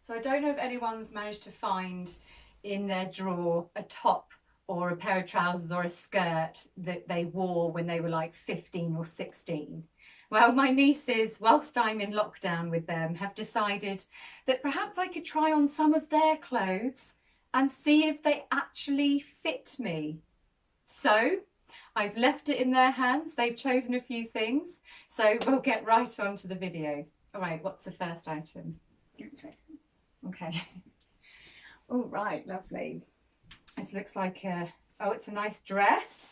So I don't know if anyone's managed to find in their drawer a top or a pair of trousers or a skirt that they wore when they were like 15 or 16. Well, my nieces, whilst I'm in lockdown with them, have decided that perhaps I could try on some of their clothes and see if they actually fit me. So I've left it in their hands. They've chosen a few things. So we'll get right on to the video. All right, what's the first item? Okay. All right, lovely. This looks like a, oh, it's a nice dress.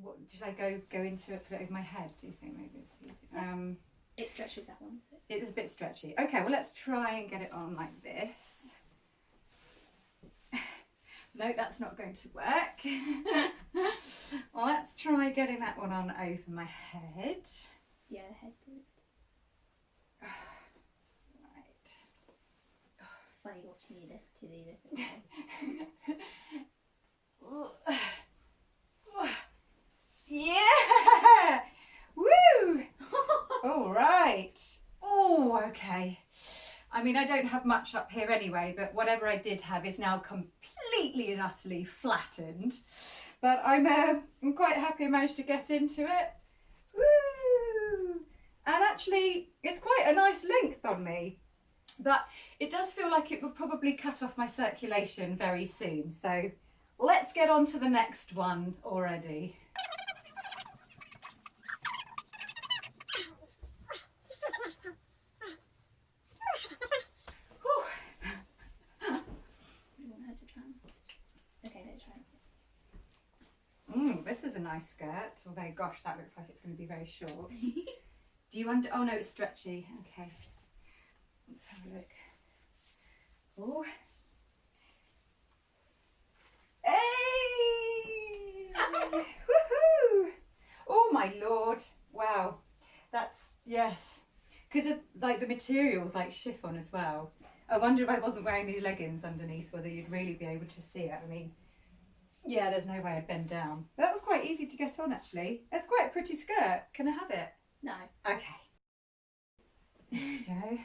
What, should I go into it, put it over my head, do you think maybe? It stretches that one. So it's a bit stretchy. Okay, well, let's try and get it on like this. No, that's not going to work. Let's try getting that one on over my head. Yeah, the head's good. Right. It's funny watching you to do this. Yeah! Woo! All right. Oh, okay. I mean, I don't have much up here anyway, but whatever I did have is now completely and utterly flattened. But I'm quite happy I managed to get into it. Woo! And actually, it's quite a nice length on me. But it does feel like it would probably cut off my circulation very soon. So let's get on to the next one already. This is a nice skirt, although gosh, that looks like it's going to be very short. Do you want? Oh no, it's stretchy. Okay, let's have a look. Oh, hey! Woohoo! Oh my lord! Wow, that's yes. Because of like the materials, like chiffon as well. I wonder if I wasn't wearing these leggings underneath, whether you'd really be able to see it. I mean. Yeah, there's no way I'd bend down. That was quite easy to get on, actually. It's quite a pretty skirt. Can I have it? No. Okay. There you go.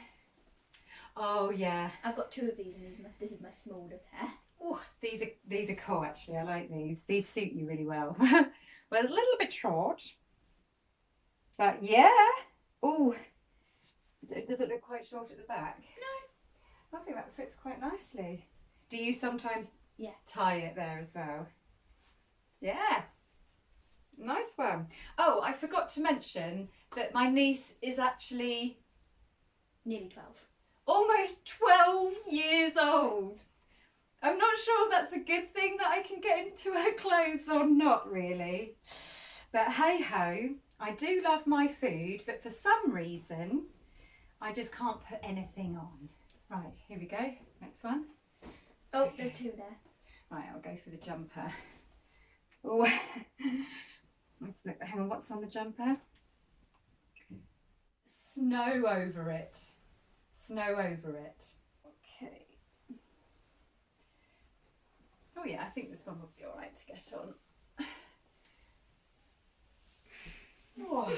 Oh, yeah. I've got two of these and this is my smaller pair. Oh, these are cool, actually. I like these. These suit you really well. Well, it's a little bit short. But, yeah. Oh, does it look quite short at the back? No. I think that fits quite nicely. Do you sometimes... Yeah. Tie it there as well. Yeah. Nice one. Oh, I forgot to mention that my niece is actually... Nearly 12. Almost 12 years old. I'm not sure that's a good thing that I can get into her clothes or not really. But hey ho, I do love my food, but for some reason, I just can't put anything on. Right, here we go. Next one. Oh, okay. There's two there. Right, I'll go for the jumper. Oh, let's look. Hang on, what's on the jumper? Snow over it. Snow over it. Okay. Oh yeah, I think this one would be all right to get on. Oh.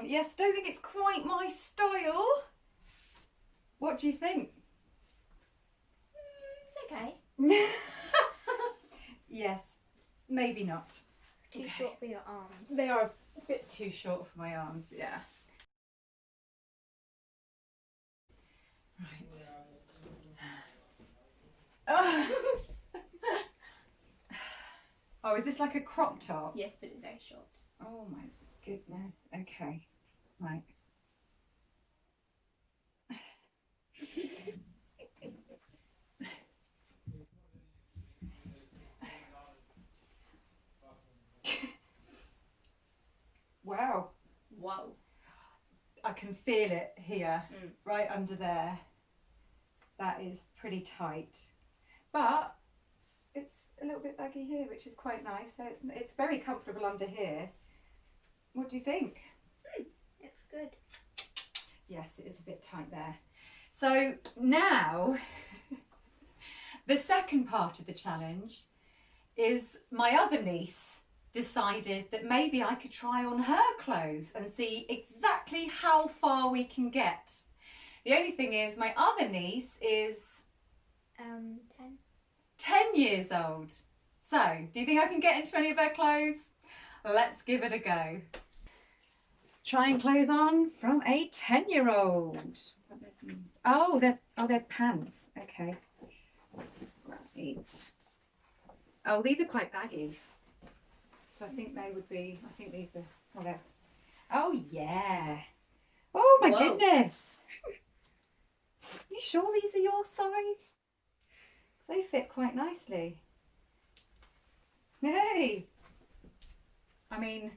Yes, don't think it's quite my style. What do you think? It's okay. Yes, maybe not. Too short for your arms. They are a bit too short for my arms, yeah. Right. Oh. Oh, is this like a crop top? Yes, but it's very short. Oh my goodness. Okay. Right. Wow. Whoa. I can feel it here, right under there. That is pretty tight. But it's a little bit baggy here, which is quite nice. So it's very comfortable under here. What do you think? It's good. Yes, it is a bit tight there. So now, the second part of the challenge is my other niece decided that maybe I could try on her clothes and see exactly how far we can get. The only thing is, my other niece is 10. 10 years old. So, do you think I can get into any of her clothes? Let's give it a go. Trying clothes on from a 10-year-old. Oh, they're pants. Okay. Right. Oh, these are quite baggy. So I think they would be, I think these are, whatever. Oh, yeah. Oh, my goodness. You sure these are your size? They fit quite nicely. Hey. I mean,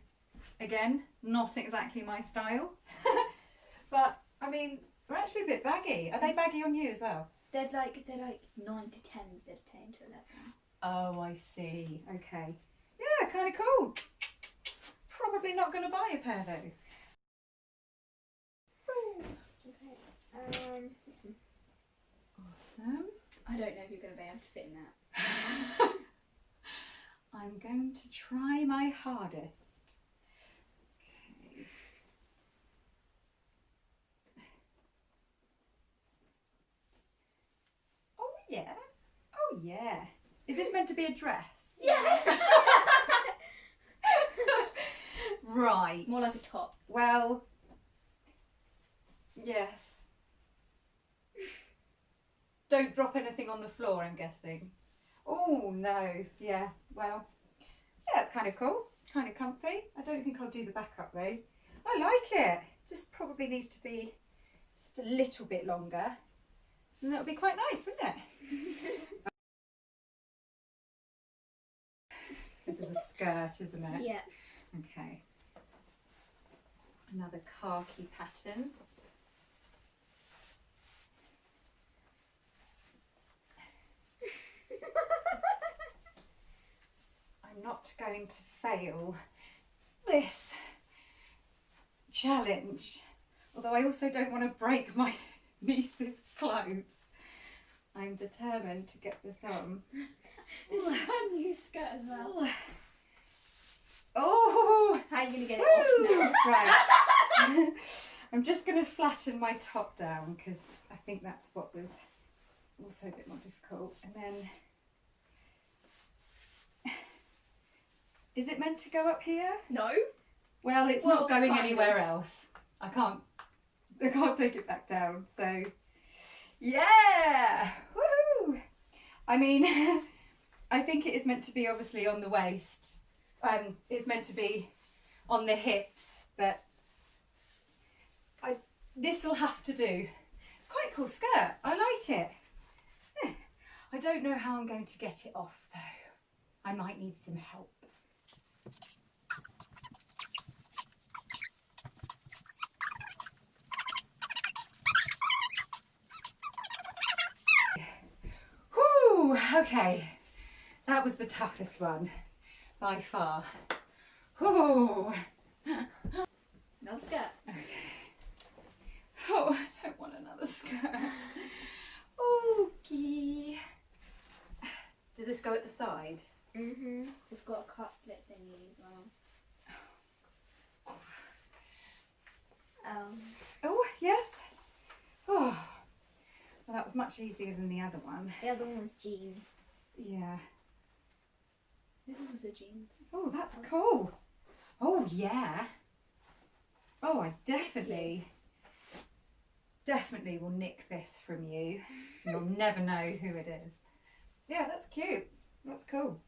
again, not exactly my style. But, I mean, they're actually a bit baggy. Are they baggy on you as well? They're like 9 to 10 instead of 10 to 11. Oh, I see. Okay. Yeah, kind of cool. Probably not going to buy a pair though. Okay. Awesome. I don't know if you're going to be able to fit in that. I'm going to try my hardest. Okay. Oh yeah. Oh yeah. Is this meant to be a dress? Yes! Right. More like a top. Well, yes. Don't drop anything on the floor, I'm guessing. Oh no. Yeah. Well, yeah, it's kind of cool. Kind of comfy. I don't think I'll do the back up though. I like it. Just probably needs to be just a little bit longer. And that would be quite nice, wouldn't it? This is a skirt, isn't it? Yeah. Okay. Another khaki pattern. I'm not going to fail this challenge. Although I also don't want to break my niece's clothes. I'm determined to get this on. This is a new skirt as well. Oh! How are you going to get it off now? Right. I'm just going to flatten my top down because I think that's what was also a bit more difficult. And then, is it meant to go up here? No. Well, it's Well, not going kind anywhere of. else. I can't take it back down. So, yeah! Woohoo! I mean, I think it is meant to be obviously on the waist. It's meant to be on the hips, but this will have to do. It's quite a cool skirt. I like it. Yeah. I don't know how I'm going to get it off though. I might need some help. Whew, okay. That was the toughest one by far. Whew. Another skirt. Okay. Oh, I don't want another skirt. Okay. Does this go at the side? Mhm. It's got a cut slip thingy as well. Oh, yes. Oh, well, that was much easier than the other one. The other one was jean. Yeah. This is also jean. Oh, that's cool. Oh, yeah. Oh, I definitely will nick this from you. You'll never know who it is. Yeah, that's cute. That's cool.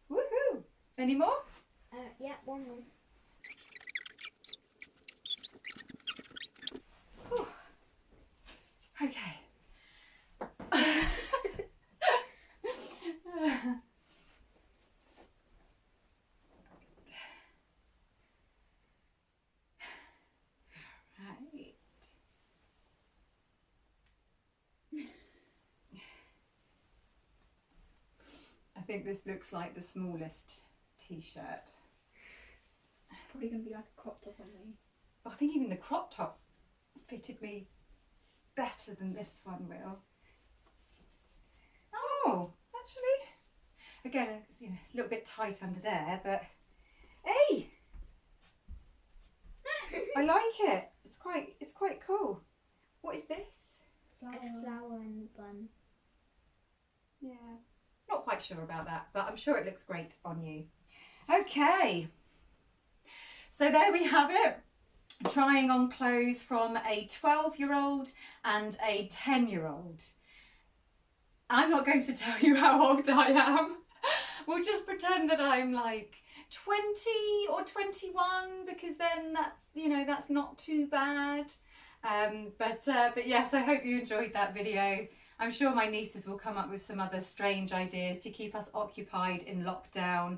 Woohoo! Any more? Yeah, one more. Whew. Okay. Right. I think this looks like the smallest t-shirt. Probably going to be like a crop top on me. I think even the crop top fitted me better than this one will. Oh, actually, again, it's, a little bit tight under there, but Hey, I like it. It's quite cool. What is this? It's flower in the bun. Yeah, not quite sure about that, but I'm sure it looks great on you. Okay, so there we have it. Trying on clothes from a 12-year-old and a 10-year-old. I'm not going to tell you how old I am. We'll just pretend that I'm like 20 or 21, because then that's, you know, that's not too bad. But yes, I hope you enjoyed that video. I'm sure my nieces will come up with some other strange ideas to keep us occupied in lockdown.